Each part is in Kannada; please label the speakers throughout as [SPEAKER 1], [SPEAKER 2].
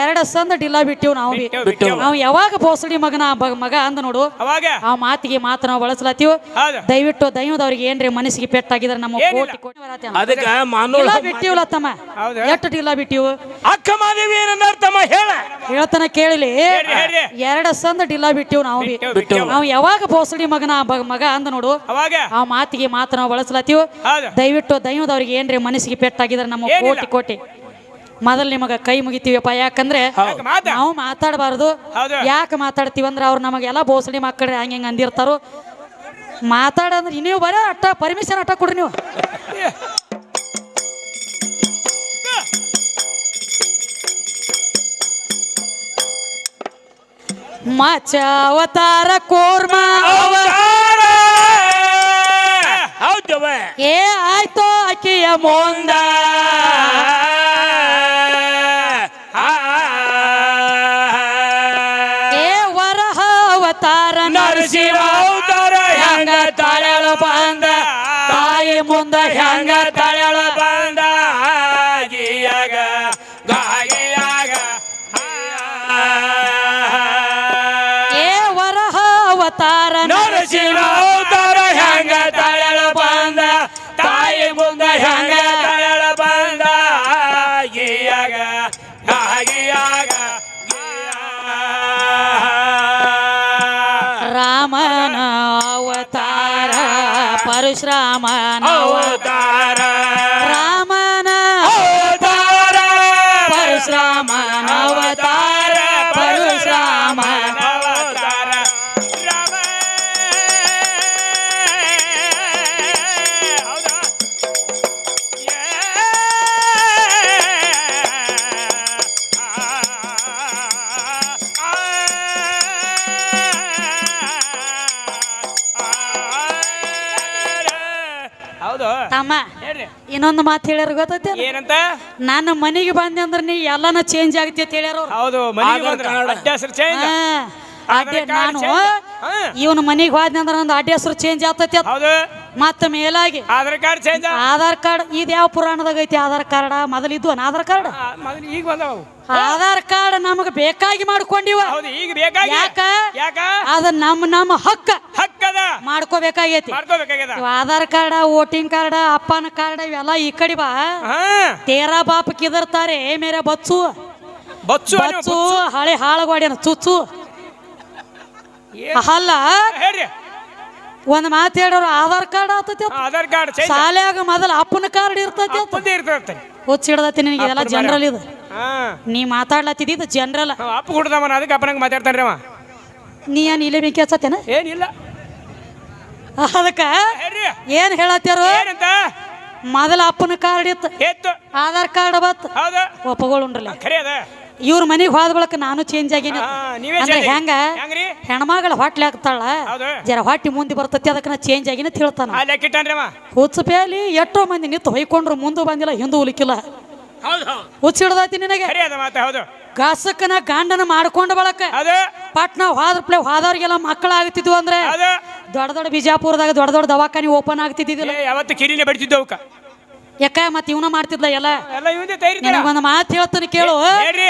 [SPEAKER 1] ಎರಡ ಸಂದ ಡಿಲ್ಲ ಬಿಟ್ಟಿವ್ ನಾವು ನಾವು ಯಾವಾಗ ಬೋಸಡಿ ಮಗನ ಮಗ ಅಂದ ನೋಡು
[SPEAKER 2] ಅವಾಗ
[SPEAKER 1] ಆ ಮಾತಿಗೆ ಮಾತು ನಾವು ಬಳಸ್ಲತ್ತೀವಿ. ದಯವಿಟ್ಟು ದೈವದವ್ರಿಗೆ ಏನ್ರಿ ಮನಸ್ಸಿಗೆ ಪೆಟ್ಟಾಗಿದ್ರೆ ನಮ್ಮ ಕೋಟಿ ಕೋಟಿ
[SPEAKER 3] ಅದಕ್ಕೆ
[SPEAKER 1] ಬಿಟ್ಟಿವಲ್ಲ ತಮ್ಮ. ಎಷ್ಟು ಡಿಲ್ಲ ಬಿಟ್ಟಿವು
[SPEAKER 3] ಅಕ್ಕ ಮಾದೇವಿ ಏನಂದಾರ ತಮ್ಮ ಹೇಳ
[SPEAKER 1] ಹೇಳ್ತಾನ ಕೇಳಿಲಿ. ಎರಡ ಸಂದ ಡಿಲ್ಲ ಬಿಟ್ಟಿವ್ ನಾವು ನಾವು ಯಾವಾಗ ಬೋಸಡಿ ಮಗನ ಮಗ ಅಂದ ನೋಡು
[SPEAKER 2] ಅವಾಗ
[SPEAKER 1] ಆ ಮಾತಿಗೆ ಮಾತು ನಾವು ಬಳಸ್ಲತ್ತೀವಿ. ದಯವಿಟ್ಟು ದೈವದವ್ರಿಗೆ ಏನ್ರಿ ಮನಸ್ಸಿಗೆ ಪೆಟ್ಟಾಗಿದ್ರೆ ನಮ್ಮ ಕೋಟಿ ಕೋಟಿ ಮೊದಲು ನಿಮಗ ಕೈ ಮುಗಿತೀವಪ್ಪ. ಯಾಕಂದ್ರೆ ನಾವು ಮಾತಾಡಬಾರ್ದು. ಯಾಕೆ ಮಾತಾಡ್ತೀವಿ ಅಂದ್ರೆ ಅವ್ರು ನಮಗೆಲ್ಲ ಬೋಸಡಿ ಮಕ್ಕಳ್ರಿ ಹಂಗೆ ಹೆಂಗೆ ಅಂದಿರ್ತಾರೋ. ಮಾತಾಡಂದ್ರೆ ನೀವು ಬರೀ ಅಟ್ಟ ಪರ್ಮಿಷನ್ ಅಟ್ಟ ಕೊಡ್ರಿ ನೀವು. ಮಚ ಅವತಾರ ಕೂರ್ಮ
[SPEAKER 3] ಹೌದವ
[SPEAKER 1] ಏ ಆಯ್ತು ಅಕ್ಕಿಯ ಮುಂದ ಏ ವರಹ ಅವತಾರ
[SPEAKER 3] ನರಸಿಂಹ ಅವತಾರ ಹೆಂಗ ತಾಳ್ಯಾಳ ಬಂದ
[SPEAKER 1] ತಾಯಿ ಮುಂದ ಹೆಂಗ
[SPEAKER 3] ತಾಳ್ಯಾಳ ಬಂದ ಗಿಯಾಗ ಗಾಗಿಯಾಗ
[SPEAKER 1] ಏ ವರಹ ಅವತಾರ
[SPEAKER 3] ನರಸಿಂಹ ಅವತಾರ ಹೆಂಗ ತಾಳ್ಯಾಳ ಬಂದ ತಾಯಿ ಮುಂದ ಹೆಂಗ ತಾಳ್ಯಾಳ ಬಂದ ಗಿಯಾಗ ಗಾಗಿಯಾಗ
[SPEAKER 1] ರಾಮನ ಅವತಾರ ಪರಶುರಾಮನ
[SPEAKER 3] ಅವತಾರ
[SPEAKER 1] ರಾಮನ
[SPEAKER 3] ಅವತಾರ
[SPEAKER 1] ಪರಶುರಾಮನ ಅವತಾರ ಪರಶುರಾಮನ
[SPEAKER 3] ಅವತಾರ ರಾಮ ಹೌದಾ
[SPEAKER 2] ಹೌದು
[SPEAKER 1] ತಮ್ಮ
[SPEAKER 2] ಹೇಳ್ರಿ
[SPEAKER 1] ಇನ್ನೊಂದು ಮಾತು ಹೇಳ್ಯಾರ ಗೊತ್ತೈತಿ
[SPEAKER 2] ಏನಂತ
[SPEAKER 1] ನನ್ನ ಮನೆಗೆ ಬಂದೆ ಅಂದ್ರೆ ನೀ ಎಲ್ಲಾನು ಚೇಂಜ್ ಆಗತಿ ಅಂತ ಹೇಳ್ಯಾರ ಅವ್ರು.
[SPEAKER 2] ಹೌದು ಮನೆಗೆ ಬಂದ್ರ ಅಡ್ಡ ಹೆಸರು ಚೇಂಜ್
[SPEAKER 1] ಅಡ್ಡೆ ನಾನು ಇವನ ಮನೆಗೆ ಹೋದ್ನಿ ಅಂದ್ರೆ ಒಂದು ಅಡ್ಡ ಹೆಸರು ಚೇಂಜ್ ಆಗ್ತೈತಿ.
[SPEAKER 2] ಹೌದು
[SPEAKER 1] ಮತ್ತ ಮೇಲಾಗಿ
[SPEAKER 2] Aadhaar card change
[SPEAKER 1] Aadhaar card ಇದು ಯಾವ ಪುರಾಣದಾಗ ಐತಿ? ಆಧಾರ್ ಕಾರ್ಡ್ ಮೊದಲಿದ್ದು ಆಧಾರ್ ಕಾರ್ಡ್
[SPEAKER 2] ಮೊದಲು ಈಗ ಬಂದವು
[SPEAKER 1] ಆಧಾರ್ ಕಾರ್ಡ್ ನಮಗ ಬೇಕಾಗಿ ಮಾಡ್ಕೊಂಡಿವ.
[SPEAKER 2] ಹೌದು ಈಗ ಬೇಕಾಗಿ
[SPEAKER 1] ಯಾಕ
[SPEAKER 2] ಯಾಕ
[SPEAKER 1] ಅದ ನಮ್ಮ ಹಕ್ಕ
[SPEAKER 2] ಹಕ್ಕದ
[SPEAKER 1] ಮಾಡ್ಕೋಬೇಕಾಗೈತಿ.
[SPEAKER 2] ಮಾಡ್ಕೋಬೇಕಾಗ್ಯದ
[SPEAKER 1] ಇವ್ ಆಧಾರ್ ಕಾರ್ಡ್ ವೋಟಿಂಗ್ ಕಾರ್ಡ್ ಅಪ್ಪನ ಕಾರ್ಡ್ ಇವೆಲ್ಲ ಈ ಕಡೆ ಬಾ
[SPEAKER 2] ಹಾ
[SPEAKER 1] ತೇರಾ ಬಾಪ್ ಕಿದರ್ತಾರೆ ಮೇರೆ ಬಚ್ಚು
[SPEAKER 2] ಬಚ್ಚು
[SPEAKER 1] ಬಚ್ಚು ಹಳೆ ಹಾಳಗೋಡ್ಯನ ಚುಚ್ಚು ಅಲ್ಲ.
[SPEAKER 2] ಹೇಳ್ರಿ
[SPEAKER 1] ಒಂದ್ ಮಾತು ಹೇಳೋರು ಆಧಾರ್ ಕಾರ್ಡ್ ಆತತಿ
[SPEAKER 2] ಆಧಾರ್ ಕಾರ್ಡ್ ಚೇಂಜ್
[SPEAKER 1] ಶಾಲ್ಯಾಗ ಮೊದಲ ಅಪ್ಪನ ಕಾರ್ಡ್ ಇರ್ತೈತಿ.
[SPEAKER 2] ಮುಂದೆ ಇರ್ತೈತೆ
[SPEAKER 1] ಹುಚ್ಚ ಹಿಡ್ದತಿ ನಿನಗೆ ಇದೆಲ್ಲ ಜನರಲ್ ಇದು.
[SPEAKER 2] ಹಾ
[SPEAKER 1] ನೀ ಮಾತಾಡ್ಲತ್ತಿದ್ ಇದು ಜನರಲ್.
[SPEAKER 2] ಅಪ್ಪ ಹುಡ್ದಮ್ಮನ ಅದಕ್ಕೆ ಅಪ್ಪನಂಗೆ ಮಾತಾಡ್ತಾನ್ರಿ ಅವ.
[SPEAKER 1] ನೀ ಏನ್ ಇಲ್ಲೇ ಬೇಕಿ ಹಚ್ಚತ್ತೇನ
[SPEAKER 2] ಏನಿಲ್ಲ
[SPEAKER 1] ಅದಕ್ಕ
[SPEAKER 2] ಹೇಳ್ರಿ
[SPEAKER 1] ಏನ್ ಹೇಳತ್ತಾರು?
[SPEAKER 2] ಏನಂತ
[SPEAKER 1] ಮೊದಲ ಅಪ್ಪನ ಕಾರ್ಡ್ ಇತ್ತು
[SPEAKER 2] ಎತ್ತು
[SPEAKER 1] ಆಧಾರ್ ಕಾರ್ಡ್ ಬತ್
[SPEAKER 2] ಹೌದು
[SPEAKER 1] ಒಪ್ಪಗೊಳ್ರಿ.
[SPEAKER 2] ಖರೆ ಅದ
[SPEAKER 1] ಇವ್ರ ಮನೆಗೆ ಹೋದ ಬಳಕ ನಾನು ಚೇಂಜ್ ಆಗೀನಿ.
[SPEAKER 2] ನೀವೇ
[SPEAKER 1] ಅಂದ್ರೆ ಹೆಂಗ
[SPEAKER 2] ಹೆಂಗ್ರಿ
[SPEAKER 1] ಹೆಣ್ಮಗಳ ಹೊಟ್ಲೆ ಆಗ್ತಾಳ
[SPEAKER 2] ಹೌದು
[SPEAKER 1] ಜರ ಹೊಟ್ಟಿ ಮುಂದೆ ಬರ್ತತಿ ಅದಕ್ಕೆ ನಾ ಚೇಂಜ್ ಆಗಿನ ಅಂತ ಹೇಳ್ತಾನ.
[SPEAKER 2] ಅಲ್ಲಿ ಹಾಕಿಟ್ಟಾನ್ರಿ ಅವ.
[SPEAKER 1] ಹುಚ್ಚ ಪೇಲಿ ಎಷ್ಟೋ ಮಂದಿ ನಿಂತು ಹೊಯ್ಕೊಂಡ್ರು ಮುಂದೆ ಬಂದಿಲ್ಲ ಹಿಂದೂ ಉಲಿಕಿಲ್ಲ. ಹುಚ್ಚ ಹಿಡ್ದೈತಿ ನಿನಗೆ.
[SPEAKER 2] ಖರೆ ಅದ ಮಾತ ಹೌದು
[SPEAKER 1] ಗಾಸಕ್ಕನ ಗಾಂಡನ ಮಾಡ್ಕೊಂಡ ಬಳಕ
[SPEAKER 2] ಅದು
[SPEAKER 1] ಪಟ್ನ ಹೋದವ್ರಿಗೆಲ್ಲ ಮಕ್ಕಳ ಆಗ್ತಿದ್ವು ಅಂದ್ರೆ
[SPEAKER 2] ಅದು
[SPEAKER 1] ದೊಡ್ಡ ದೊಡ್ಡ ಬಿಜಾಪುರದಾಗ ದೊಡ್ಡ ದೊಡ್ಡ ದವಾಖಾನಿ ಓಪನ್ ಆಗ್ತಿದ್ದಿಲ್ಲ.
[SPEAKER 2] ಯಾವತ್ತು ಕಿರಿನೇ ಬಡಿತಿದ್ದವು ಅವಕ್ಕ
[SPEAKER 1] ಯಾಕ ಮತ್ ಇವನ ಮಾಡ್ತಿದ್ಲ ಎಲ್ಲ.
[SPEAKER 2] ಎಲ್ಲ ಇವಂದೇ ತೈರಿ
[SPEAKER 1] ನಿನಗೊಂದು ಮಾತು ಹೇಳ್ತಾನೆ ಕೇಳು.
[SPEAKER 2] ಹೇಳ್ರಿ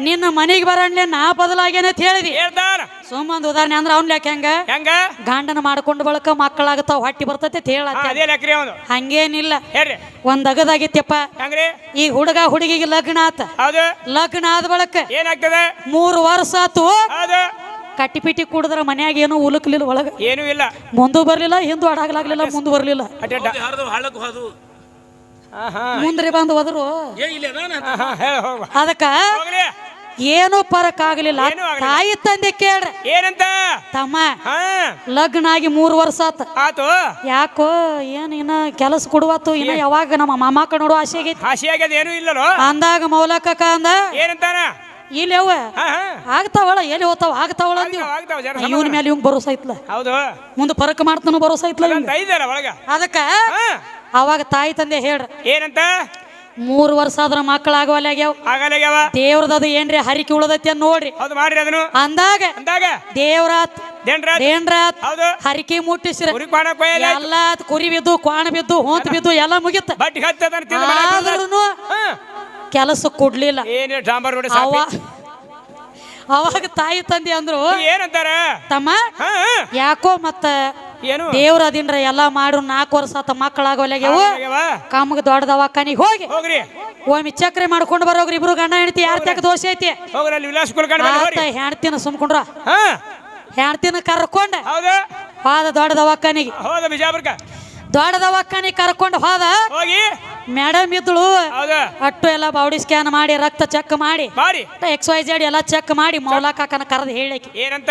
[SPEAKER 1] ನಿನ್ನ ಮನೆಗೆ ಬರಣ್ಲೆ ನಾ ಬದಲಾಗೇನೆ ಅಂತ ಹೇಳಿದಿ.
[SPEAKER 2] ಹೇಳ್ತಾನ
[SPEAKER 1] ಸುಮ್ಮಂದ್ ಉದಾಹರಣೆ ಅಂದ್ರೆ ಅವ್ನ ಯಾಕೆ ಹೆಂಗ
[SPEAKER 2] ಹೆಂಗ
[SPEAKER 1] ಗಾಂಡನ ಮಾಡ್ಕೊಂಡ ಬಳಕ ಮಕ್ಕಳಾಗತ್ತಾವ ಹೊಟ್ಟಿ ಬರ್ತೈತೆ ಅಂತ ಹೇಳತ್ತ.
[SPEAKER 2] ಅದೇ ಲೆಕ್ರಿ ಅವನು
[SPEAKER 1] ಹಂಗೇನಿಲ್ಲ.
[SPEAKER 2] ಹೇಳ್ರಿ
[SPEAKER 1] ಒಂದ್ ಅಗದಾಗಿತ್ತಪ್ಪ.
[SPEAKER 2] ಹೆಂಗ್ರಿ
[SPEAKER 1] ಈ ಹುಡುಗ ಹುಡುಗಿಗೆ ಲಗ್ನ ಆತ.
[SPEAKER 2] ಹೌದು
[SPEAKER 1] ಲಗ್ನ ಆದ ಬಳಕ
[SPEAKER 2] ಏನಾಗ್ತದೆ
[SPEAKER 1] 3 ವರ್ಷ ಆತು.
[SPEAKER 2] ಹೌದು
[SPEAKER 1] ಕಟ್ಟಿಪಿಟಿ ಕುಡಿದ್ರ ಮನ್ಯಾಗ ಏನೋ ಉಲಕ್ಲಿಲ್ಲ ಒಳಗ
[SPEAKER 2] ಏನೂ ಇಲ್ಲ.
[SPEAKER 1] ಮುಂದೂ ಬರ್ಲಿಲ್ಲ ಹಿಂದೂ ಅಡಾಗ್ಲಾಗ್ಲಿಲ್ಲ ಮುಂದೆ ಬರ್ಲಿಲ್ಲ. ಮುಂದ್ರಿ ಬಂದು ಹೋದ್ರು ಅದಕ್ಕ ಏನೂ ಪರಕ್ ಆಗ್ಲಿಲ್ಲ. ತಾಯಿ ತಂದೆ ಕೇಳ್ರಿ
[SPEAKER 2] ಏನಂತ
[SPEAKER 1] ತಮ್ಮ ಲಗ್ನ ಆಗಿ 3 ವರ್ಷ ಆತ
[SPEAKER 2] ಆತು.
[SPEAKER 1] ಯಾಕೋ ಏನ್ ಇನ್ನ ಕೆಲಸ ಕೊಡುವತ್ತು ಇನ್ನ ಯಾವಾಗ ನಮ್ಮ ಮಾಮಾಕ ನೋಡು ಆಸೆ ಆಗೈತಿ.
[SPEAKER 2] ಆಸೆ ಆಗ್ಯದ ಏನೂ ಇಲ್ಲೋ
[SPEAKER 1] ಅಂದಾಗ ಮೌಲಕ್ಕ ಅಂದ
[SPEAKER 2] ಏನಂತಾನ
[SPEAKER 1] ಇಲ್ಲಿ ಅವ ಆಗ್ತಾವಳ ಎಲ್ಲಿ ಹೋಗ್ತಾವ ಆಗ್ತಾವಳ ಇವನ ಮೇಲೆ ಇವಂಗ್ ಭರೋಸಾ ಐತ್ಲ.
[SPEAKER 2] ಹೌದು
[SPEAKER 1] ಮುಂದೆ ಪರಕ್ ಮಾಡ್ತಾನ ಭರೋಸಾ ಐತ್ಲ.
[SPEAKER 2] ಐದಲ್ಲ ಒಳಗ
[SPEAKER 1] ಅದಕ್ಕ ಅವಾಗ ತಾಯಿ ತಂದೆ ಹೇಳ್ರಿ
[SPEAKER 2] ಏನಂತ
[SPEAKER 1] 3 ವರ್ಷ ಆದ್ರ ಮಕ್ಕಳಾಗವಲ್ಲ ಆಗ್ಯಾವ
[SPEAKER 2] ಆಗಲ್ಯಾವ
[SPEAKER 1] ದೇವ್ರದದು ಏನ್ರಿ ಹರಿಕೆ ಉಳದೈತಿ ಅಂತ ನೋಡ್ರಿ.
[SPEAKER 2] ಹೌದು ಮಾಡ್ರಿ ಅದನ್ನು
[SPEAKER 1] ಅಂದಾಗ
[SPEAKER 2] ದೇವ್ರಾತ್
[SPEAKER 1] ದೇನ್ರಾತ್
[SPEAKER 2] ಹೌದು
[SPEAKER 1] ಹರಿಕೆ ಮುಟ್ಟಿಸ್ರಿ
[SPEAKER 2] ಮಾಡಕ್
[SPEAKER 1] ಎಲ್ಲ ಕುರಿ ಬಿದ್ದು ಕ್ವಾಣ ಬಿದ್ದು ಹೊಂತ ಬಿದ್ದು ಎಲ್ಲ ಮುಗಿತ.
[SPEAKER 2] ಬಟ್ಟಿ ಹತ್ತದ
[SPEAKER 1] ಆದ್ರೂ ಕೆಲಸ ಕೊಡ್ಲಿಲ್ಲ.
[SPEAKER 2] ಏನ್ ಡಾಂಬರ್ ನೋಡಿ
[SPEAKER 1] ಅವಾಗ ತಾಯಿ ತಂದೆ ಅಂದ್ರು
[SPEAKER 2] ಏನಂತಾರ
[SPEAKER 1] ತಮ್ಮ
[SPEAKER 2] ಹಾ
[SPEAKER 1] ಯಾಕೋ ಮತ್ತ
[SPEAKER 2] ಏನು
[SPEAKER 1] ದೇವ್ರ ಅದಿಂದ್ರ ಎಲ್ಲಾ ಮಾಡು 4 ವರ್ಷ ಆತ ಮಕ್ಕಳಾಗೋಲ್ಯಾಗ್ಯವು ಕಾಮಗ ದೊಡ್ಡ ದವಾಖಾನಿಗೆ
[SPEAKER 2] ಹೋಗ್ರಿ
[SPEAKER 1] ಒಮ್ಮೆ ಚಕ್ರೆ ಮಾಡ್ಕೊಂಡು ಬರೋಗ್ರಿ ಇಬ್ರು ಗಂಡ ಹೆಂಡತಿ ಯಾರ ತೆಗ ದೋಷ ಐತಿ
[SPEAKER 2] ಹೋಗ್ರಿ ಅಲ್ಲಿ ವಿಲಾಸ್ ಕುಲಕರ್ಣಿ
[SPEAKER 1] ಆತ ಹೆಣ್ತಿನ ಸುಮ್ಕೊಂಡ್ರ
[SPEAKER 2] ಹಾ
[SPEAKER 1] ಹೆಣ್ತಿನ ಕರ್ಕೊಂಡ
[SPEAKER 2] ಹೌದಾ
[SPEAKER 1] ಹೋದ ದೊಡ್ಡ ದವಾಖಾನಿಗೆ
[SPEAKER 2] ಹೌದಾ ಬಿಜಾಪುರಕ್ಕ
[SPEAKER 1] ದೊಡ್ಡ ದವಾಖಾನಿಗೆ ಕರ್ಕೊಂಡು ಹೋದ
[SPEAKER 2] ಹೋಗಿ
[SPEAKER 1] ಮೇಡಮ್ ಇದ್ಳು
[SPEAKER 2] ಹೌದಾ
[SPEAKER 1] ಅಟ್ಟು ಎಲ್ಲ ಬಾಡಿ ಸ್ಕ್ಯಾನ್ ಮಾಡಿ ರಕ್ತ ಚೆಕ್ ಮಾಡಿ
[SPEAKER 2] ಮಾಡಿ
[SPEAKER 1] XYZ ಎಲ್ಲ ಚೆಕ್ ಮಾಡಿ ಮೌಲಾ ಕಾಕನ ಕರೆದು ಹೇಳಕ್ಕೆ
[SPEAKER 2] ಏನಂತ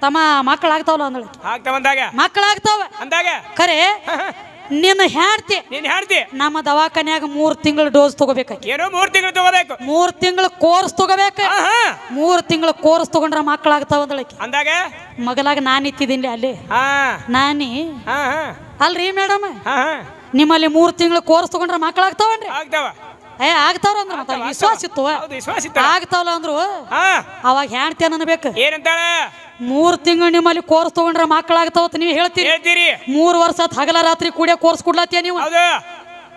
[SPEAKER 1] ತಮ್ಮ ಮಕ್ಕಳಾಗ್ತಾವಲ್ಲ ಅಂದಳು
[SPEAKER 2] ಆಗ್ತಾವಂದಾಗ
[SPEAKER 1] ಮಕ್ಕಳಾಗ್ತಾವ
[SPEAKER 2] ಅಂದಾಗ
[SPEAKER 1] ಖರೆ ನಿನ್ನ ಹೆಂಡ್ತಿ
[SPEAKER 2] ನೀನ್ ಹೇಳ್ತಿ
[SPEAKER 1] ನಮ್ಮ ದವಾಖಾನ್ಯಾಗ 3 ತಿಂಗಳ ಡೋಸ್ ತಗೋಬೇಕಾಗಿ
[SPEAKER 2] ಏನೋ 3 ತಿಂಗಳು ತಗೋಬೇಕು
[SPEAKER 1] 3 ತಿಂಗಳ ಕೋರ್ಸ್ ತಗೋಬೇಕ 3 ತಿಂಗಳ ಕೋರ್ಸ್ ತಗೊಂಡ್ರ ಮಕ್ಕಳಾಗ್ತಾವ ಅಂದಳಕಿ
[SPEAKER 2] ಅಂದಾಗ
[SPEAKER 1] ಮಗಲಾಗ ನಾನು ಇತ್ತಿದ್ದೀನಿ ಅಲ್ಲಿ
[SPEAKER 2] ಹಾ
[SPEAKER 1] ನಾನಿ
[SPEAKER 2] ಹಾ
[SPEAKER 1] ಅಲ್ರಿ ಮೇಡಮ್
[SPEAKER 2] ಹಾ
[SPEAKER 1] ನಿಮ್ಮಲ್ಲಿ 3 ತಿಂಗಳ ಕೋರ್ಸ್ ತಗೊಂಡ್ರ ಮಕ್ಕಳಾಗ್ತಾವನ್ರಿ
[SPEAKER 2] ಆಗ್ತಾವ
[SPEAKER 1] ಆಗ್ತಾವ್ರ ಅಂದ್ರ ಮತ್ತ ವಿಶ್ವಾಸ ಇತ್ತು
[SPEAKER 2] ಹೌದು ವಿಶ್ವಾಸ ಇತ್ತು
[SPEAKER 1] ಆಗ್ತಾವಲ್ಲ ಅಂದ್ರು
[SPEAKER 2] ಹಾ
[SPEAKER 1] ಅವಾಗ ಹೆಣ್ತಿ ಅನ್ನಬೇಕು
[SPEAKER 2] ಏನಂತಾಳ
[SPEAKER 1] 3 ತಿಂಗಳು ನಿಮ್ಮಲ್ಲಿ ಕೋರ್ಸ್ ತಗೊಂಡ್ರ ಮಕ್ಕಳಾಗ್ತಾವತ್ ನೀವು ಹೇಳ್ತೀರಿ
[SPEAKER 2] ಹೇಳ್ತೀರಿ
[SPEAKER 1] 3 ವರ್ಷ ಆತ್ ಹಗಲ ರಾತ್ರಿ ಕೂಡಿಯ ಕೋರ್ಸ್ ಕೊಡ್ಲತ್ತೀಯ ನೀವು
[SPEAKER 2] ಹೌದು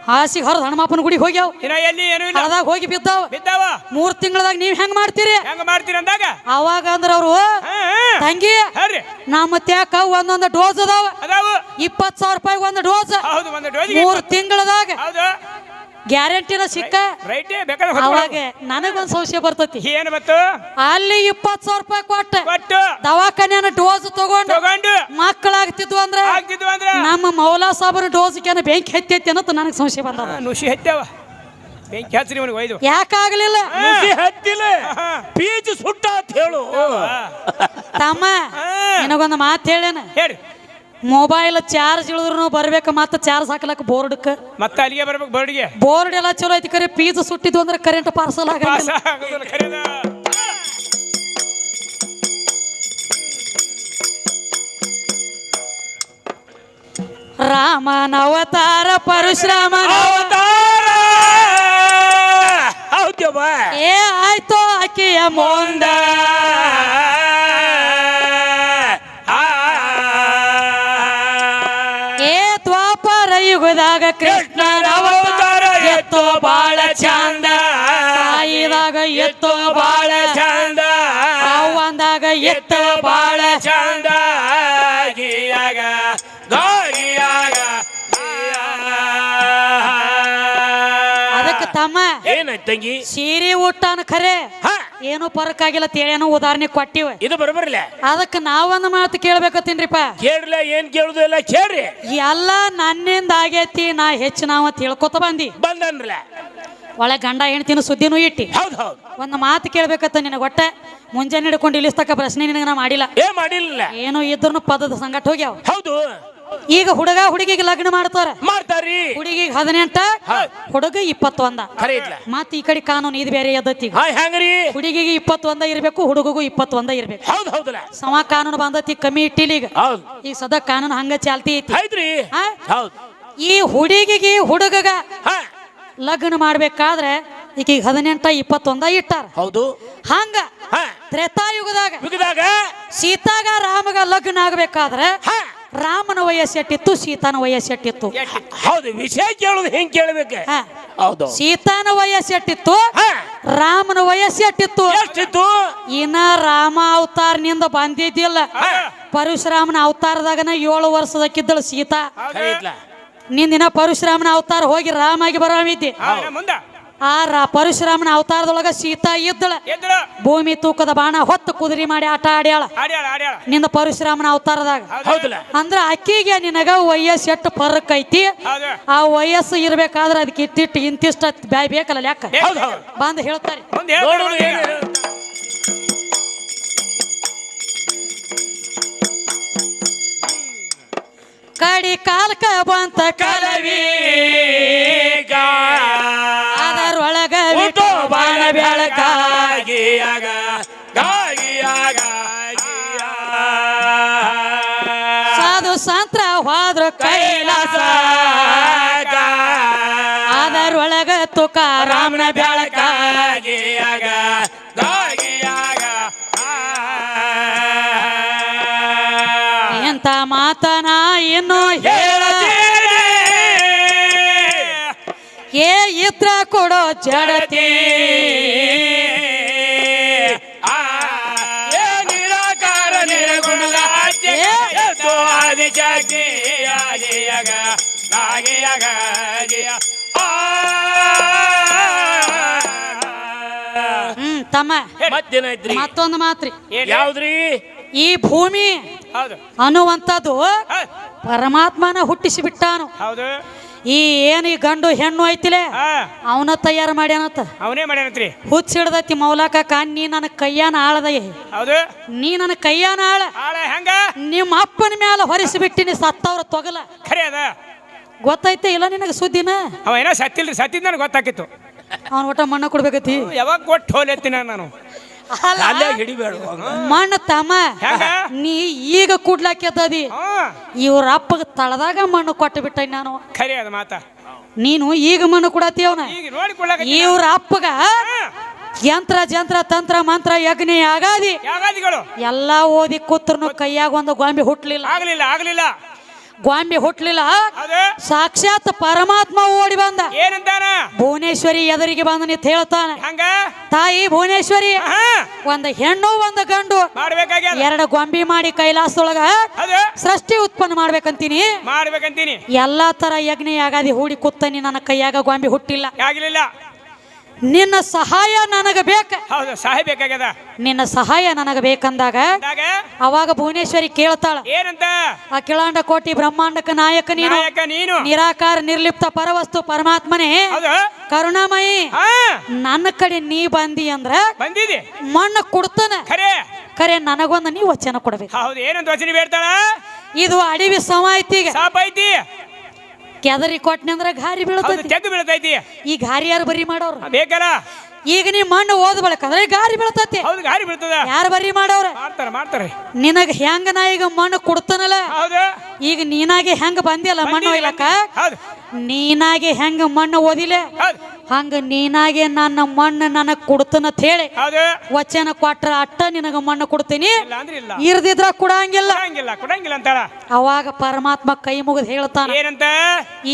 [SPEAKER 1] ಹಾಸಿಗೆ ಹರಿದ ಹನುಮಪ್ಪನ ಗುಡಿ ಹೋಗ್ಯಾವ
[SPEAKER 2] ಇನ್ನ ಎಲ್ಲಿ ಏನು ಇಲ್ಲ
[SPEAKER 1] ಹಳದಾಗ ಹೋಗಿ ಬಿದ್ದಾವ
[SPEAKER 2] ಬಿದ್ದಾವ
[SPEAKER 1] 3 ತಿಂಗಳದಾಗ ನೀವ್ ಹೆಂಗ್ ಮಾಡ್ತೀರಿ
[SPEAKER 2] ಹೆಂಗ ಮಾಡ್ತೀರಿ ಅಂದಾಗ
[SPEAKER 1] ಅವಾಗ ಅಂದ್ರ ಅವ್ರು ತಂಗಿ
[SPEAKER 2] ಹರ್ರಿ
[SPEAKER 1] ನಮ್ಮ ತ್ಯಾಕ ಒಂದೊಂದು ಡೋಸ್ ಅದಾವ
[SPEAKER 2] ಅದಾವು
[SPEAKER 1] 20,000 ರೂಪಾಯಿ ಒಂದು ಡೋಸ್
[SPEAKER 2] ಹೌದು ಒಂದು ಡೋಸಿಗೆ
[SPEAKER 1] 3 ತಿಂಗಳದಾಗ
[SPEAKER 2] ಹೌದು
[SPEAKER 1] ಗ್ಯಾರಂಟಿನ ಸಿಕ್ಕ
[SPEAKER 2] ರೈಟ್ ಬೇಕಾದ್ರೆ
[SPEAKER 1] ಅವಾಗ ನನಗೊಂದು ಸಂಶಯ ಬರ್ತೈತಿ
[SPEAKER 2] ಏನು ಬತ್ತು
[SPEAKER 1] ಅಲ್ಲಿ 20,000 ರೂಪಾಯಿ
[SPEAKER 2] ಕೊಟ್ಟು
[SPEAKER 1] ದವಾಖಾನ್ಯಾನ ಡೋಸ್ ತಗೊಂಡು ಮಕ್ಕಳಾಗ್ತಿದ್ವು ಅಂದ್ರ
[SPEAKER 2] ಆಗ್ತಿದ್ವು ಅಂದ್ರ
[SPEAKER 1] ನಮ್ಮ ಮೌಲಾ ಸಾಬರ ಡೋಸ್ಗೆ ಬೆಂಕಿ ಹತ್ತೈತಿ ಅನ್ನೋದು ನನಗೆ ಸಂಶಯ ಬಂದದ
[SPEAKER 2] ನುಸಿ ಹತ್ಯಾವ ಬೆಂಕಿ ಹಚ್ಚಿರಿ ಅವನಿಗೆ ಒಯ್ದು
[SPEAKER 1] ಯಾಕಾಗ್ಲಿಲ್ಲ
[SPEAKER 3] ನುಸಿ ಹತ್ತಿಲ್ಲ ಬೀಜ ಸುಟ್ಟ ಅಂತ ಹೇಳು
[SPEAKER 1] ತಮ್ಮ ನಿನಗೊಂದು ಮಾತು ಹೇಳೇನ
[SPEAKER 2] ಹೇಳಿ
[SPEAKER 1] ಮೊಬೈಲ್ ಚಾರ್ಜ್ ಇಳಿದ್ರು ಬರ್ಬೇಕು ಮತ್ತೆ ಚಾರ್ಜ್ ಹಾಕ್ಲಕ್ಕ ಬೋರ್ಡ್ಕ
[SPEAKER 2] ಮತ್ತೆ ಅಲ್ಲಿಗೆ ಬರ್ಬೇಕು ಬರ್ಡಿಗೆ
[SPEAKER 1] ಬೋರ್ಡ್ ಎಲ್ಲ ಚಲೋ ಐತಿ ಕರೆ ಪೀಸ್ ಸುಟ್ಟಿದ್ವು ಅಂದ್ರೆ ಕರೆಂಟ್ ಪಾರ್ಸಲ್ ಆಗಲ್ಲ
[SPEAKER 2] ಖರೇದ
[SPEAKER 1] ರಾಮನ ಅವತಾರ ಪರಶುರಾಮನ
[SPEAKER 3] ಅವತಾರ ಹೌದ್ಯವ್ವ
[SPEAKER 1] ಏ ಆಯ್ತು ಆಕೆಯ ಮುಂದ ಏ ದ್ವಾಪರ ಯುಗದಾಗ ಕೃಷ್ಣನ ಅವತಾರ
[SPEAKER 3] ಎತ್ತೋ ಬಾಳ ಚಂದ
[SPEAKER 1] ತಾಯಿದಾಗ
[SPEAKER 3] ಎತ್ತೋ ಬಾಳ ಚಂದ
[SPEAKER 1] ಅವ್ವಂದಾಗ
[SPEAKER 3] ಎತ್ತೋ ಬಾಳ ಚಂದ ಗಿಯಾಗ ಗೋಗಿಯಾಗ
[SPEAKER 1] ಅದಕ್ಕೆ ತಮ್ಮ
[SPEAKER 3] ಏನಾಯ್ತು ತಂಗಿ
[SPEAKER 1] ಸೀರೆ ಊಟನ ಖರೆ ಏನು ಫರಕ್ ಆಗಿಲ್ಲ ತೇಳೇನೋ ಉದಾಹರಣೆ ಕೊಟ್ಟಿವ
[SPEAKER 3] ಇದು ಬರಬರ್ಲ
[SPEAKER 1] ಅದಕ್ಕೆ ನಾವೊಂದು ಮಾತು ಕೇಳ್ಬೇಕತ್ತೀನ್ರಿಪ್ಪ
[SPEAKER 3] ಕೇಳಿಲ್ಲ ಏನ್ ಕೇಳುದು ಎಲ್ಲ ಕೇಳ್ರಿ
[SPEAKER 1] ಎಲ್ಲ ನನ್ನಿಂದ ಆಗೈತಿ ನಾ ಹೆಚ್ಚು ನಾವ ತಿಳ್ಕೊತ
[SPEAKER 3] ಬಂದನ್ರಲ್ಲ
[SPEAKER 1] ಒಳಗೆ ಗಂಡ ಹೆಣ್ತಿನ ಸುದ್ದಿನೂ ಇಟ್ಟಿ
[SPEAKER 3] ಹೌದು ಹೌದು
[SPEAKER 1] ಒಂದು ಮಾತು ಕೇಳ್ಬೇಕತ್ತ ನಿನಗೆ ಒಟ್ಟ ಮುಂಜಾನೆ ಹಿಡ್ಕೊಂಡು ಇಲ್ಲಿಸ್ತಕ್ಕ ಪ್ರಶ್ನೆ ನಿನಗೆ ನಾ ಮಾಡಿಲ್ಲ
[SPEAKER 3] ಏ ಮಾಡಿಲ್ಲ
[SPEAKER 1] ಏನೋ ಇದ್ರು ಪದದ ಸಂಗಟ ಹೋಗ್ಯಾವ
[SPEAKER 3] ಹೌದು
[SPEAKER 1] ಈಗ ಹುಡುಗ ಹುಡುಗಿಗೆ ಲಗ್ನ ಮಾಡ್ತಾರ
[SPEAKER 3] ಮಾಡ್ತಾರ್ರಿ
[SPEAKER 1] ಹುಡುಗಿಗೆ 18 ಹುಡುಗ 21
[SPEAKER 3] ಖರೆ ಇದ್ಲ
[SPEAKER 1] ಮತ್ ಈ ಕಡೆ ಕಾನೂನು ಇದು ಬೇರೆ ಎದ್ದತಿ
[SPEAKER 3] ಹೆಂಗ್ರಿ
[SPEAKER 1] ಹುಡುಗಿಗೆ 21 ಇರ್ಬೇಕು ಹುಡುಗಗೂ 21 ಇರ್ಬೇಕು
[SPEAKER 3] ಹೌದು ಹೌದಲ್ಲ
[SPEAKER 1] ಸಮ ಕಾನೂನು ಬಂದತಿ ಕಮ್ಮಿ ಇಟ್ಟಿಲ್ಲ ಈಗ
[SPEAKER 3] ಹೌದು
[SPEAKER 1] ಈಗ ಸದಾ ಕಾನೂನು ಹಂಗ ಚಾಲ್ತಿ ಐತಿ
[SPEAKER 3] ಐತ್ರಿ ಹೌದು
[SPEAKER 1] ಈ ಹುಡುಗಿಗೆ ಹುಡುಗಗ
[SPEAKER 3] ಹಾ
[SPEAKER 1] ಲಗ್ನ ಮಾಡ್ಬೇಕಾದ್ರೆ ಈಗ 18 21 ಇಟ್ಟಾರ
[SPEAKER 3] ಹೌದು
[SPEAKER 1] ಹಂಗ
[SPEAKER 3] ಹಾ
[SPEAKER 1] ತ್ರೇತಾಯುಗದಾಗ
[SPEAKER 3] ಯುಗದಾಗ
[SPEAKER 1] ಸೀತಾಗ ರಾಮಗ ಲಗ್ನ ಆಗ್ಬೇಕಾದ್ರೆ
[SPEAKER 3] ಹಾ
[SPEAKER 1] ರಾಮನ ವಯಸ್ಸು ಎಷ್ಟಿತ್ತು ಸೀತಾನ ವಯಸ್ಸು ಎಷ್ಟಿತ್ತು
[SPEAKER 3] ಹೌದು ವಿಷಯ ಕೇಳುದು ಹೆಂಗ್ ಕೇಳ್ಬೇಕು ಹೌದು
[SPEAKER 1] ಸೀತಾನ ವಯಸ್ಸು ಎಷ್ಟಿತ್ತು
[SPEAKER 3] ಹಾ
[SPEAKER 1] ರಾಮನ ವಯಸ್ಸು ಎಷ್ಟಿತ್ತು
[SPEAKER 3] ಎಷ್ಟಿತ್ತು
[SPEAKER 1] ಇನ್ನ ರಾಮ ಅವತಾರನಿಂದ ಬಂದಿದ್ದಿಲ್ಲ ಪರಶುರಾಮನ ಅವತಾರದಾಗನ 7 ವರ್ಷದಕ್ಕಿದ್ದಳು ಸೀತಾ
[SPEAKER 3] ಖರೆ ಇದ್ಲ
[SPEAKER 1] ನಿಂದಿನ ಪರಶುರಾಮನ ಅವತಾರ ಹೋಗಿ ರಾಮಾಗಿ ಬರಾಮಿದ್ದಿ
[SPEAKER 2] ಮುಂದ
[SPEAKER 1] ಆ ಪರಶುರಾಮನ ಅವತಾರದೊಳಗ ಸೀತಾ ಇದ್ದಳ
[SPEAKER 2] ಎದ್ರು
[SPEAKER 1] ಭೂಮಿ ತೂಕದ ಬಾಣ ಹೊತ್ತು ಕುದುರೆ ಮಾಡಿ ಆಟ ಆಡ್ಯಾಳ
[SPEAKER 2] ಆಡ್ಯಾಳ
[SPEAKER 1] ನಿಂದ ಪರಶುರಾಮನ ಅವತಾರದಾಗ
[SPEAKER 3] ಹೌದಲ್ಲ
[SPEAKER 1] ಅಂದ್ರ ಅಕ್ಕಿಗೆ ನಿನಗ ವಯಸ್ಸು ಎಷ್ಟು ಫರಕ್ ಐತಿ
[SPEAKER 2] ಹೌದು
[SPEAKER 1] ಆ ವಯಸ್ಸು ಇರ್ಬೇಕಾದ್ರೆ ಅದಕ್ಕೆ ಇಟ್ಟಿಟ್ಟು ಇಂತಿಷ್ಟ ಬೇಕಲ್ಲ ಲೆಕ್ಕ
[SPEAKER 3] ಹೌದು ಹೌದು
[SPEAKER 1] ಬಂದ್ ಹೇಳ್ತಾರೆ
[SPEAKER 2] ಮುಂದೆ
[SPEAKER 3] ನೋಡೋಣ ಏನು
[SPEAKER 1] ಕಡಿ ಕಾಲ್ಕ ಬಂತ ಕಲವಿ ಅದರೊಳಗ
[SPEAKER 3] ಉಟೋ ಬಾಣ ಬೆಳಕಾಗಿಯಾಗ ಗಾಗಿಯಾಗ
[SPEAKER 1] ಸಾಧು ಸಂತ್ರ ಹೋದ್ರು ಕೈಲಾಸ ಅದರೊಳಗ ತುಕಾರಾಮನ
[SPEAKER 3] ಬೆಳಕಾಗಿಯಾಗ ಗಾಗಿಯಾಗ
[SPEAKER 1] ಎಂತ ಮಾತನ ಇನ್ನು
[SPEAKER 3] ಹೇಳತೀರಿ
[SPEAKER 1] ಏ ಇದ್ರ ಕೊಡೋ ಜಡತಿ
[SPEAKER 2] ನಿರಾಕಾರ ನಿರ್ಗುಣದ ಆದಿಶಕ್ತಿ ಆದಿಯಗ ನಾಗಿಯಗ
[SPEAKER 1] ತಮ್ಮ
[SPEAKER 3] ಮತ್ತೇನಾಯ್ತ್ರಿ
[SPEAKER 1] ಮತ್ತೊಂದು ಮಾತ್ರಿ
[SPEAKER 3] ಯಾವ್ದ್ರಿ
[SPEAKER 1] ಈ ಭೂಮಿ
[SPEAKER 2] ಹೌದು
[SPEAKER 1] ಅನ್ನುವಂಥದ್ದು ಪರಮಾತ್ಮನ ಹುಟ್ಟಿಸಿ ಬಿಟ್ಟಾನು
[SPEAKER 2] ಹೌದು
[SPEAKER 1] ಈ ಏನು ಈ ಗಂಡು ಹೆಣ್ಣು ಐತಿಲೆ ಅವನ ತಯಾರು ಮಾಡ್ಯಾನತ್ತ
[SPEAKER 2] ಅವನೇ ಮಾಡ್ಯಾನತ್ರಿ
[SPEAKER 1] ಹುಚ್ಚಿಡ್ದತಿ ಮೌಲಾಕ ನೀ ನನ್ನ ಕೈಯಾನ ಆಳದ
[SPEAKER 2] ಹೌದು
[SPEAKER 1] ನೀ ನನ್ನ ಕೈಯಾನ ಆಳ
[SPEAKER 2] ಆಳ ಹೆಂಗ
[SPEAKER 1] ನಿಮ್ಮ ಅಪ್ಪನ ಮ್ಯಾಲ ಹೊರಿಸಿಬಿಟ್ಟಿನಿ ಸತ್ತವ್ರ ತೊಗಲ
[SPEAKER 2] ಖರೆ ಅದ
[SPEAKER 1] ಗೊತ್ತೈತೆ ಇಲ್ಲ ನಿನಗೆ ಸುದ್ದಿನ
[SPEAKER 2] ಅವ ಏನೋ ಸತ್ತಿಲ್ರಿ ಸತ್ತಿದ್ ನನಗೆ ಗೊತ್ತಾಕಿತ್ತು
[SPEAKER 1] ಅವನ ಒಟ್ಟ ಮಣ್ಣ ಕೊಡ್ಬೇಕತಿ
[SPEAKER 2] ಯಾವಾಗ ಕೊಟ್ಟು ಹೋಲೆತ್ತೀನಿ ನಾನು
[SPEAKER 3] ಅಲ್ಲೇ ಹಿಡಿಬೇಡ
[SPEAKER 1] ಮಣ್ಣು ತಮ್ಮ
[SPEAKER 2] ಹೆಂಗ
[SPEAKER 1] ನೀ ಈಗ ಕೂಡ್ಲಾಕ್ಯದದಿ ಇವ್ರ ಅಪ್ಪಗ ತಳದಾಗ ಮಣ್ಣು ಕೊಟ್ಟು ಬಿಟ್ಟ ನಾನು
[SPEAKER 2] ಖರೆ ಅದ ಮಾತಾ
[SPEAKER 1] ನೀನು ಈಗ ಮಣ್ಣು ಕೊಡತಿ ಅವನ
[SPEAKER 2] ಈಗ ನೋಡಿಕೊಳ್ಳಕ
[SPEAKER 1] ಇವ್ರ ಅಪ್ಪಗ ಯಂತ್ರ ಜಂತ್ರ ತಂತ್ರ ಮಂತ್ರ ಯಜ್ಞ ಆಗಾದಿ
[SPEAKER 2] ಯಾಗಾದಿಗಳು
[SPEAKER 1] ಎಲ್ಲಾ ಓದಿ ಕೂತ್ರನು ಕೈಯಾಗ ಒಂದು ಗೊಂಬೆ ಹುಟ್ಲಿಲ್ಲ
[SPEAKER 2] ಆಗ್ಲಿಲ್ಲ ಆಗ್ಲಿಲ್ಲ
[SPEAKER 1] ಗೊಂಬೆ ಹುಟ್ಲಿಲ್ಲ
[SPEAKER 2] ಹೌದು
[SPEAKER 1] ಸಾಕ್ಷಾತ್ ಪರಮಾತ್ಮ ಓಡಿ ಬಂದ
[SPEAKER 2] ಏನಂತಾನ
[SPEAKER 1] ಭುವನೇಶ್ವರಿ ಎದುರಿಗೆ ಬಂದ ನಿಂತ ಹೇಳ್ತಾನೆ
[SPEAKER 2] ಹಂಗ
[SPEAKER 1] ತಾಯಿ ಭುವನೇಶ್ವರಿ ಒಂದ್ ಹೆಣ್ಣು ಒಂದ್ ಗಂಡು
[SPEAKER 2] ಮಾಡ್ಬೇಕಾಗ್ಯದ
[SPEAKER 1] ಎರಡು ಗೊಂಬಿ ಮಾಡಿ ಕೈಲಾಸದೊಳಗ
[SPEAKER 2] ಹೌದು
[SPEAKER 1] ಸೃಷ್ಟಿ ಉತ್ಪನ್ನ ಮಾಡ್ಬೇಕಂತೀನಿ
[SPEAKER 2] ಮಾಡ್ಬೇಕಂತೀನಿ
[SPEAKER 1] ಎಲ್ಲಾ ತರ ಯಜ್ಞ ಯಾಗಾದಿ ಹೂಡಿ ಕೂತನಿ ನನ್ನ ಕೈಯಾಗ ಗೊಂಬಿ ಹುಟ್ಟಿಲ್ಲ
[SPEAKER 2] ಆಗ್ಲಿಲ್ಲ
[SPEAKER 1] ನಿನ್ನ ಸಹಾಯ ನನಗ ಬೇಕ
[SPEAKER 2] ಹೌದು ಸಹಾಯ ಬೇಕಾಗ್ಯದ
[SPEAKER 1] ನಿನ್ನ ಸಹಾಯ ನನಗ ಬೇಕಂದಾಗ ಅವಾಗ ಭುವನೇಶ್ವರಿ ಕೇಳ್ತಾಳ
[SPEAKER 2] ಏನಂತ
[SPEAKER 1] ಅಖಿಲಾಂಡ ಕೋಟಿ ಬ್ರಹ್ಮಾಂಡಕ ನಾಯಕ ನೀನು
[SPEAKER 2] ನಾಯಕ ನೀನು
[SPEAKER 1] ನಿರಾಕಾರ ನಿರ್ಲಿಪ್ತ ಪರವಸ್ತು ಪರಮಾತ್ಮನೇ
[SPEAKER 2] ಹೌದು
[SPEAKER 1] ಕರುಣಾಮಯಿ
[SPEAKER 2] ಹಾ
[SPEAKER 1] ನನ್ನ ಕಡೆ ನೀ ಬಂದಿ ಅಂದ್ರ
[SPEAKER 2] ಬಂದಿದಿ
[SPEAKER 1] ಮಣ್ಣು ಕೊಡ್ತಾನ
[SPEAKER 2] ಖರೆ
[SPEAKER 1] ಖರೆ ನನಗೊಂದು ನೀ ವಚನ ಕೊಡ್ಬೇಕು
[SPEAKER 2] ಹೌದು ಏನಂತ ವಚನ ಬೇಡ್ತಾಳ
[SPEAKER 1] ಇದು ಅಡವಿ ಸಮ ಐತಿ ಈಗ
[SPEAKER 2] ಸಾಪ ಐತಿ
[SPEAKER 1] ಕೆದರಿ ಕೊಟ್ಟನಿ ಅಂದ್ರ ಗಾರಿ
[SPEAKER 2] ಹೌದು
[SPEAKER 1] ಬೀಳ್ತೈತಿ
[SPEAKER 2] ತೆಗ್ಗು ಬೀಳ್ತೈತಿ
[SPEAKER 1] ಈ ಗಾರಿ ಯಾರು ಬರಿ ಮಾಡೋರು
[SPEAKER 2] ಬೇಕಲ್ಲ
[SPEAKER 1] ಈಗ ನೀ ಮಣ್ಣು ಓದ್ಬೇಕಂದ್ರೆ ಗಾರಿ ಬೀಳ್ತೈತಿ
[SPEAKER 2] ಹೌದು ಗಾರಿ ಬೀಳ್ತದ
[SPEAKER 1] ಯಾರು ಬರಿ ಮಾಡೋರ
[SPEAKER 2] ಮಾಡ್ತಾರ ಮಾಡ್ತಾರೆ
[SPEAKER 1] ನಿನಗ ಹೆಂಗ ನಾ ಈಗ ಮಣ್ಣು ಕೊಡ್ತಾನಲ್ಲ
[SPEAKER 2] ಹೌದು
[SPEAKER 1] ಈಗ ನೀನಾಗೆ ಹೆಂಗ ಬಂದಿಯಲ್ಲ ಮಣ್ಣು ಒಯ್ಲಕ್ಕ
[SPEAKER 2] ಹೌದು
[SPEAKER 1] ನೀನಾಗೆ ಹೆಂಗ ಮಣ್ಣು ಓದಿಲೆ
[SPEAKER 2] ಹೌದು
[SPEAKER 1] ಹಂಗ ನೀನಾಗೆ ನನ್ನ ಮಣ್ಣು ನನಗ್ ಕೊಡ್ತನಂತ ಹೇಳಿ
[SPEAKER 2] ಹೌದು
[SPEAKER 1] ವಚನ ಕೊಟ್ರ ಅಟ್ಟ ನಿನಗ ಮಣ್ಣು ಕೊಡ್ತೀನಿ
[SPEAKER 2] ಇಲ್ಲ ಅಂದ್ರೆ ಇಲ್ಲ
[SPEAKER 1] ಇರ್ದಿದ್ರ ಕೊಡಂಗಿಲ್ಲ
[SPEAKER 2] ಕೊಡಂಗಿಲ್ಲ ಅಂತಾಳ
[SPEAKER 1] ಅವಾಗ ಪರಮಾತ್ಮ ಕೈ ಮುಗಿದ್ ಹೇಳ್ತಾನ
[SPEAKER 2] ಏನಂತ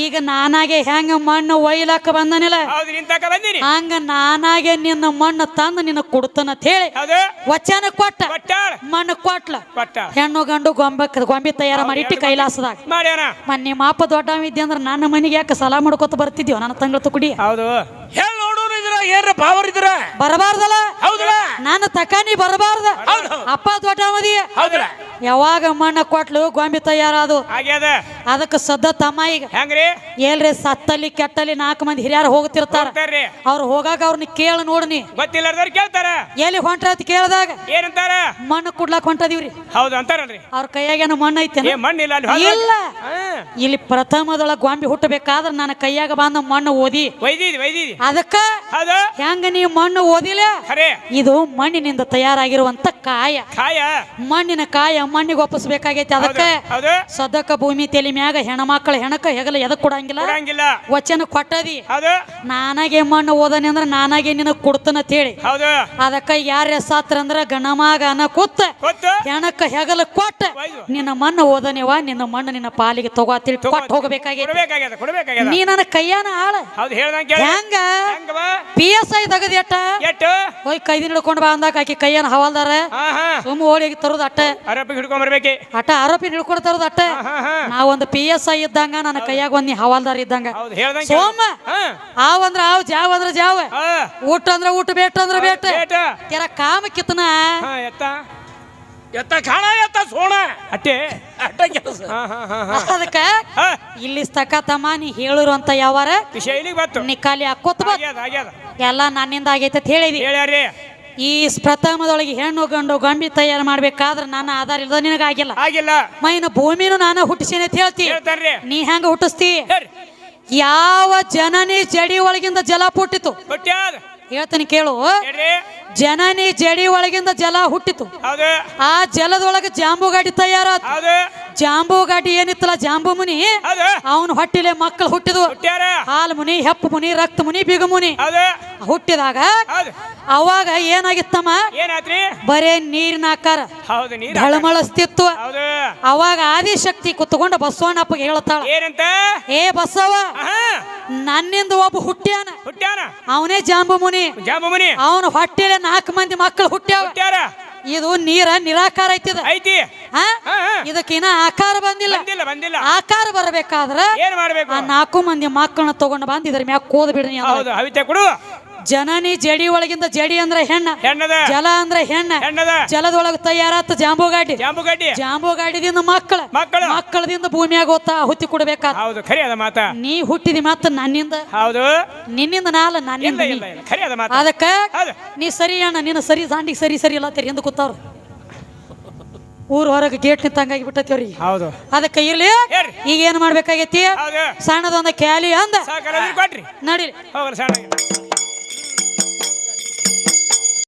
[SPEAKER 1] ಈಗ ನಾನಾಗೆ ಹೆಂಗ ಮಣ್ಣು ಒಯ್ಲಾಕ ಬಂದನಿಲ್ಲ
[SPEAKER 2] ಹೌದು ನಿಂತಾಕ ಬಂದಿನಿ
[SPEAKER 1] ಹಂಗ ನಾನಾಗೆ ನಿನ್ನ ಮಣ್ಣು ತಂದು ನಿನಗ್ ಕೊಡ್ತನಂತ ಹೇಳಿ
[SPEAKER 2] ಹೌದು
[SPEAKER 1] ವಚನ ಕೊಟ್ಟ
[SPEAKER 2] ಕೊಟ್ಟಾಳ
[SPEAKER 1] ಮಣ್ಣು ಕೊಟ್ಲ
[SPEAKER 2] ಕೊಟ್ಟಾಳ
[SPEAKER 1] ಹೆಣ್ಣು ಗಂಡು ಗೊಂಬಿ ತಯಾರ ಮಾಡಿ ಇಟ್ಟಿ ಕೈಲಾಸದಾಗ
[SPEAKER 2] ಮಾಡ್ಯಾನ
[SPEAKER 1] ಮನ್ನಿ ಮಾಪ ದೊಡ್ಡವಿದ್ದೆ ಅಂದ್ರೆ ನನ್ನ ಮನೆಗೆ ಯಾಕೆ ಸಾಲ ಮಾಡ್ಕೊತ ಬರ್ತಿದ್ಯೋ ನನ್ನ ತಂಗಳ ತುಕುಡಿ
[SPEAKER 2] ಹೌದು
[SPEAKER 3] ಹೇಳಿ ನೋಡೋರು ಇದ್ರ ಏನ್ರ ಪಾವರ್ ಇದ್ರ
[SPEAKER 1] ಬರಬಾರ್ದಲ್ಲ
[SPEAKER 3] ಹೌದಲ್ಲ
[SPEAKER 1] ನಾನು ತಕಾನಿ ಬರಬಾರ್ದ ಅಪ್ಪ ದೊಡ್ಡವದಿ
[SPEAKER 3] ಹೌದಲ್ಲ
[SPEAKER 1] ಯಾವಾಗ ಮಣ್ಣ ಕೊಟ್ಲು ಗೊಂಬಿ ತಯಾರಾದು
[SPEAKER 2] ಆಗ್ಯದ
[SPEAKER 1] ಅದಕ್ಕೆ ಸದ್ದ ತಮ್ಮ ಈಗ
[SPEAKER 2] ಹೆಂಗ್ರಿ
[SPEAKER 1] ಏಲ್ರಿ ಸತ್ತಲ್ಲಿ ಕೆಟ್ಟಲ್ಲಿ 4 ಮಂದಿ ಹಿರಿಯರು ಹೋಗ್ತಿರ್ತಾರ
[SPEAKER 2] ಹೋಗ್ತಾರ್ರಿ
[SPEAKER 1] ಅವ್ರು ಹೋಗಾಕ ಅವ್ರನ್ನ ಕೇಳಿ ನೋಡ್ನಿ
[SPEAKER 2] ಗೊತ್ತಿಲ್ಲದವ್ರು ಕೇಳ್ತಾರ
[SPEAKER 1] ಎಲ್ಲಿ ಹೊಂಟ್ರತ್ ಕೇಳಿದಾಗ
[SPEAKER 2] ಏನಂತಾರ
[SPEAKER 1] ಮಣ್ಣು ಕುಡ್ಲಾಕ್ ಹೊಂಟದಿವ್ರಿ
[SPEAKER 2] ಹೌದು ಅಂತಾರಲ್ರಿ
[SPEAKER 1] ಅವ್ರ ಕೈಯಾಗೇನು ಮಣ್ಣು ಐತೆ
[SPEAKER 2] ಏ ಮಣ್ಣಿಲ್ಲ ಅಲ್ಲಿ
[SPEAKER 1] ಇಲ್ಲ ಇಲ್ಲಿ ಪ್ರಥಮದೊಳಗ ಗೊಂಬಿ ಹುಟ್ಟಬೇಕಾದ್ರೆ ನನ್ನ ಕೈಯಾಗ ಬಂದ ಮಣ್ಣು ಓದಿ
[SPEAKER 2] ವೈದಿದಿ
[SPEAKER 1] ಅದಕ್ಕ
[SPEAKER 2] ಹೌದು
[SPEAKER 1] ಹೆಂಗ ನೀವು ಮಣ್ಣು ಓದಿಲ್ಲ
[SPEAKER 2] ಖರೆ
[SPEAKER 1] ಇದು ಮಣ್ಣಿನಿಂದ ತಯಾರಾಗಿರುವಂತ ಕಾಯ
[SPEAKER 2] ಕಾಯ
[SPEAKER 1] ಮಣ್ಣಿನ ಕಾಯ ಮಣ್ಣಿಗೆ ಒಪ್ಪಿಸ್ಬೇಕಾಗೈತಿ ಅದಕ್ಕೆ
[SPEAKER 2] ಹೌದು
[SPEAKER 1] ಸದಕ ಭೂಮಿ ತಲೆ ಮ್ಯಾಗ ಹೆಣ್ಮಕ್ಳ ಹೆಣಕ ಹೆಗಲ ಎದಕ್ ಕೊಡಂಗಿಲ್ಲ
[SPEAKER 2] ಕೊಡಂಗಿಲ್ಲ
[SPEAKER 1] ವಚನ ಕೊಟ್ಟದಿ
[SPEAKER 2] ಹೌದು
[SPEAKER 1] ನಾನಾಗೆ ಮಣ್ಣು ಓದನಿ ಅಂದ್ರ ನಾನಾಗೆ ನಿನಗ್ ಕೊಡ್ತನಂತ ಹೇಳಿ
[SPEAKER 2] ಹೌದು
[SPEAKER 1] ಅದಕ್ಕ ಯಾರ ಸಾತ್ರ ಅಂದ್ರ ಗಣಮಾಗ ಅನ್ನ ಕೂತ
[SPEAKER 2] ಗೊತ್ತು
[SPEAKER 1] ಹೆಣಕ ಹೆಗಲ ಕೊಟ್ಟ ನಿನ್ನ ಮಣ್ಣು ಓದನಿವ ನಿನ್ನ ಮಣ್ಣು ನಿನ್ನ ಪಾಲಿಗೆ ತಗೋತಿಲ್ ಕೊಟ್ಟು ಹೋಗಬೇಕಾಗೈತಿ
[SPEAKER 2] ಕೊಡ್ಬೇಕಾಗ್ಯದ
[SPEAKER 1] ನೀ ನನ್ನ ಕೈಯಾನ ಆಳ
[SPEAKER 2] ಹೌದು ಹೇಳ್ದಂಗ ಕೇಳ
[SPEAKER 1] ಹೆಂಗ
[SPEAKER 2] ಹೆಂಗವ
[SPEAKER 1] PSI ತಗದಿ ಅಟ್ಟ
[SPEAKER 2] ಎಟ್ಟು
[SPEAKER 1] ಹೋಯ್ ಕೈದಿನ ಹಿಡ್ಕೊಂಡು ಬಾ ಅಂದಾಕ ಆಕಿ ಕೈಯನ್ನ ಹವಾಲ್ದಾರ
[SPEAKER 2] ಹಾ ಹಾ
[SPEAKER 1] ಸುಮ್ಮ ಹೋಗಿ ತರೋದು ಅಟ್ಟ
[SPEAKER 2] ಆರೋಪಿ ಹಿಡ್ಕೊಂಡ್ ಬರ್ಬೇಕೆ
[SPEAKER 1] ಅಟ್ಟ ಆರೋಪಿ ಹಿಡ್ಕೊಂಡು ತರೋದು ಅಟ್ಟ ನಾವೊಂದು PSI ಇದ್ದಂಗ ನನ್ನ ಕೈಯಾಗ ಒಂದ್ ನೀ ಹವಾಲ್ದಾರ್ ಇದ್ದಂಗ
[SPEAKER 2] ಹೌದು ಹೇಳ್ದಂಗ
[SPEAKER 1] ಸೋಮ ಆವ್ ಅಂದ್ರ ಆವ್ ಜಾವ್ ಅಂದ್ರ ಜಾವ ಊಟ ಅಂದ್ರ ಊಟ ಬೇಟ ಅಂದ್ರ ಬೇಟ ಕೆರ ಕಾಮ ಕಿತ್ತನ
[SPEAKER 2] ಎತ್ತ
[SPEAKER 3] ಎತ್ತ ಕಾಣ ಎತ್ತ ಸೋಣ
[SPEAKER 2] ಅಟ್ಟೆ
[SPEAKER 3] ಅಟ್ಟ ಕೆಲಸ
[SPEAKER 1] ಅದಕ್ಕ ಇಲ್ಲಿ ತಕ ತಮ್ಮ ನೀ ಹೇಳಿರು ಅಂತ ಯಾವಾರ
[SPEAKER 2] ವಿಷಯ ಇಲ್ಲಿಗೆ ಬಂತು
[SPEAKER 1] ನೀ ಖಾಲಿ ಹಾಕೋತ ಬಾ
[SPEAKER 2] ಆಗ್ಯದ
[SPEAKER 1] ಎಲ್ಲ ನನ್ನಿಂದ ಆಗೈತೆ ಅಂತ ಹೇಳಿದಿ
[SPEAKER 2] ಹೇಳ್ಯಾರಿ
[SPEAKER 1] ಈ ಪ್ರಥಮದೊಳಗೆ ಹೆಣ್ಣು ಗಂಡು ಗೊಂಬಿ ತಯಾರು ಮಾಡ್ಬೇಕಾದ್ರೆ ನನ್ನ ಆಧಾರ ಇಲ್ಲದ ನಿನಗಾಗಿಲ್ಲ
[SPEAKER 2] ಆಗಿಲ್ಲ
[SPEAKER 1] ಮೈನ ಭೂಮಿನೂ ನಾನು ಹುಟ್ಟಿಸಿನ ಅಂತ ಹೇಳ್ತಿ
[SPEAKER 2] ಹೇಳ್ತಾರ್ರಿ
[SPEAKER 1] ನೀ ಹೆಂಗ ಹುಟ್ಟಿಸ್ತಿ
[SPEAKER 2] ಹೇಳ್ರಿ
[SPEAKER 1] ಯಾವ ಜನನಿ ಜಡಿ ಒಳಗಿಂದ ಜಲ ಹುಟ್ಟಿತು
[SPEAKER 2] ಹುಟ್ಟ್ಯಾದ
[SPEAKER 1] ಹೇಳ್ತೀನಿ ಕೇಳು
[SPEAKER 2] ಹೇಳ್ರಿ
[SPEAKER 1] ಜನನಿ ಜಡಿ ಒಳಗಿಂದ ಜಲ ಹುಟ್ಟಿತು
[SPEAKER 2] ಹೌದು
[SPEAKER 1] ಆ ಜಲದೊಳಗೆ ಜಾಂಬುಗಾಡಿ ತಯಾರಾದ
[SPEAKER 2] ಹೌದು
[SPEAKER 1] ಜಾಂಬು ಗಾಡಿ ಏನಿತ್ತಲ್ಲ ಜಾಂಬು ಮುನಿ
[SPEAKER 2] ಹೌದು
[SPEAKER 1] ಅವನು ಹೊಟ್ಟಿಲೆ ಮಕ್ಕಳು ಹುಟ್ಟಿದ್ವು
[SPEAKER 2] ಹುಟ್ಟ್ಯಾರ
[SPEAKER 1] ಹಾಲು ಮುನಿ ಹೆಪ್ಪು ಮುನಿ ರಕ್ತ ಮುನಿ ಬಿಗು ಮುನಿ
[SPEAKER 2] ಹೌದು
[SPEAKER 1] ಹುಟ್ಟಿದಾಗ
[SPEAKER 2] ಹೌದು
[SPEAKER 1] ಅವಾಗ ಏನಾಗಿತ್ತಮ್ಮ
[SPEAKER 2] ಏನಾತ್ರಿ
[SPEAKER 1] ಬರೇ ನೀರಿನ ಆಕಾರ
[SPEAKER 2] ಹೌದು ನೀರ್
[SPEAKER 1] ಢಳಮಳಸ್ತಿತ್ತು
[SPEAKER 2] ಹೌದು
[SPEAKER 1] ಅವಾಗ ಆದಿಶಕ್ತಿ ಕುತ್ಕೊಂಡು ಬಸವಣ್ಣಪ್ಪಗೆ ಹೇಳ್ತಾಳ
[SPEAKER 2] ಏನಂತ
[SPEAKER 1] ಏ ಬಸವ
[SPEAKER 2] ಆಹಾ,
[SPEAKER 1] ನನ್ನಿಂದ ಒಬ್ಬ ಹುಟ್ಟ್ಯಾನ
[SPEAKER 2] ಹುಟ್ಟ್ಯಾನ
[SPEAKER 1] ಅವನೇ ಜಾಂಬು ಮುನಿ
[SPEAKER 2] ಜಾಂಬುಮನಿ
[SPEAKER 1] ಅವನು ಹೊಟ್ಟಿಲೆ 4 ಮಂದಿ ಮಕ್ಕಳು ಹುಟ್ಟ್ಯಾವ
[SPEAKER 2] ಹುಟ್ಟ್ಯಾರ
[SPEAKER 1] ಇದು ನೀರ ನಿರಾಕಾರ ಐತಿದ
[SPEAKER 2] ಐತಿ
[SPEAKER 1] ಹಾ?
[SPEAKER 2] ಹಾ, ಹಾ.
[SPEAKER 1] ಇದಕ್ಕಿನ್ನ ಆಕಾರ ಬಂದಿಲ್ಲ
[SPEAKER 2] ಬಂದಿಲ್ಲ
[SPEAKER 1] ಆಕಾರ ಬರಬೇಕಾದ್ರ
[SPEAKER 2] ಏನ್ ಮಾಡ್ಬೇಕು
[SPEAKER 1] ಆ 4 ಮಂದಿ ಮಕ್ಕಳನ್ನ ತಗೊಂಡು ಬಂದ್ ಇದ್ರ ಮ್ಯಾಗ ಕೋದ್ ಬಿಡ್ರಿ
[SPEAKER 2] ಹೌದು ಹವಿತೆ ಕೊಡು
[SPEAKER 1] ಜನನಿ ಜಡಿ ಒಳಗಿಂದ ಜಡಿ ಅಂದ್ರೆ ಹೆಣ್ಣ
[SPEAKER 2] ಹೆಣ್ಣದ
[SPEAKER 1] ಜಲ ಅಂದ್ರೆ ಹೆಣ್ಣ
[SPEAKER 2] ಹೆಣ್ಣದ
[SPEAKER 1] ಜಲದೊಳಗ ತಯಾರಾತ ಜಾಂಬುಗಾಡಿ
[SPEAKER 2] ಜಾಂಬುಗಡ್ಡಿ
[SPEAKER 1] ಜಾಂಬುಗಾಡಿದಿಂದ ಮಕ್ಕಳ
[SPEAKER 2] ಮಕ್ಕಳು
[SPEAKER 1] ಮಕ್ಕಳದಿಂದ ಭೂಮಿಯಾಗ ಗೊತ್ತಾ ಹುತ್ತಿ ಕೊಡ್ಬೇಕಾತ
[SPEAKER 2] ಹೌದು ಖರಿ ಅದ ಮಾತ
[SPEAKER 1] ನೀ ಹುಟ್ಟಿದಿ ಮತ್ತ ನನ್ನಿಂದ
[SPEAKER 2] ಹೌದು
[SPEAKER 1] ನಿನ್ನಿಂದ ನಾಲ ನನ್ನಿಂದ
[SPEAKER 2] ಇಲ್ಲ
[SPEAKER 1] ನೀ.
[SPEAKER 2] ಇಲ್ಲ ಇಲ್ಲ ಖರಿ ಅದ ಮಾತ
[SPEAKER 1] ಅದಕ್ಕ
[SPEAKER 2] ಹೌದು
[SPEAKER 1] ನೀ ಸರಿ ಅಣ್ಣ ನೀನು ಸರಿ ದಾಂಡಿಗೆ ಸರಿ ಸರಿ ಇಲ್ಲ ತೆರಿ ಎಂದು ಕೂತಾವ್ರು ಊರ್ ಹೊರಗೆ ಗೇಟ್ ನಿಂತಂಗಾಗಿ ಬಿಟ್ಟತಿ ಅವ್ರಿಗೆ
[SPEAKER 2] ಹೌದು
[SPEAKER 1] ಅದಕ್ಕೆ ಇರ್ಲಿ
[SPEAKER 2] ಹೇಳ್ರಿ.
[SPEAKER 1] ಈಗ ಏನ್ ಮಾಡ್ಬೇಕಾಗೈತಿ
[SPEAKER 2] ಹೌದು
[SPEAKER 1] ಸಣ್ಣದೊಂದ ಕ್ಯಾಲಿ ಅಂದ
[SPEAKER 2] ಸಾಕಲ್ಲ ಕೊಟ್ರಿ
[SPEAKER 1] ನಡಿಲಿ
[SPEAKER 2] ಹೋಗ್ರಿ ಸಣ್ಣ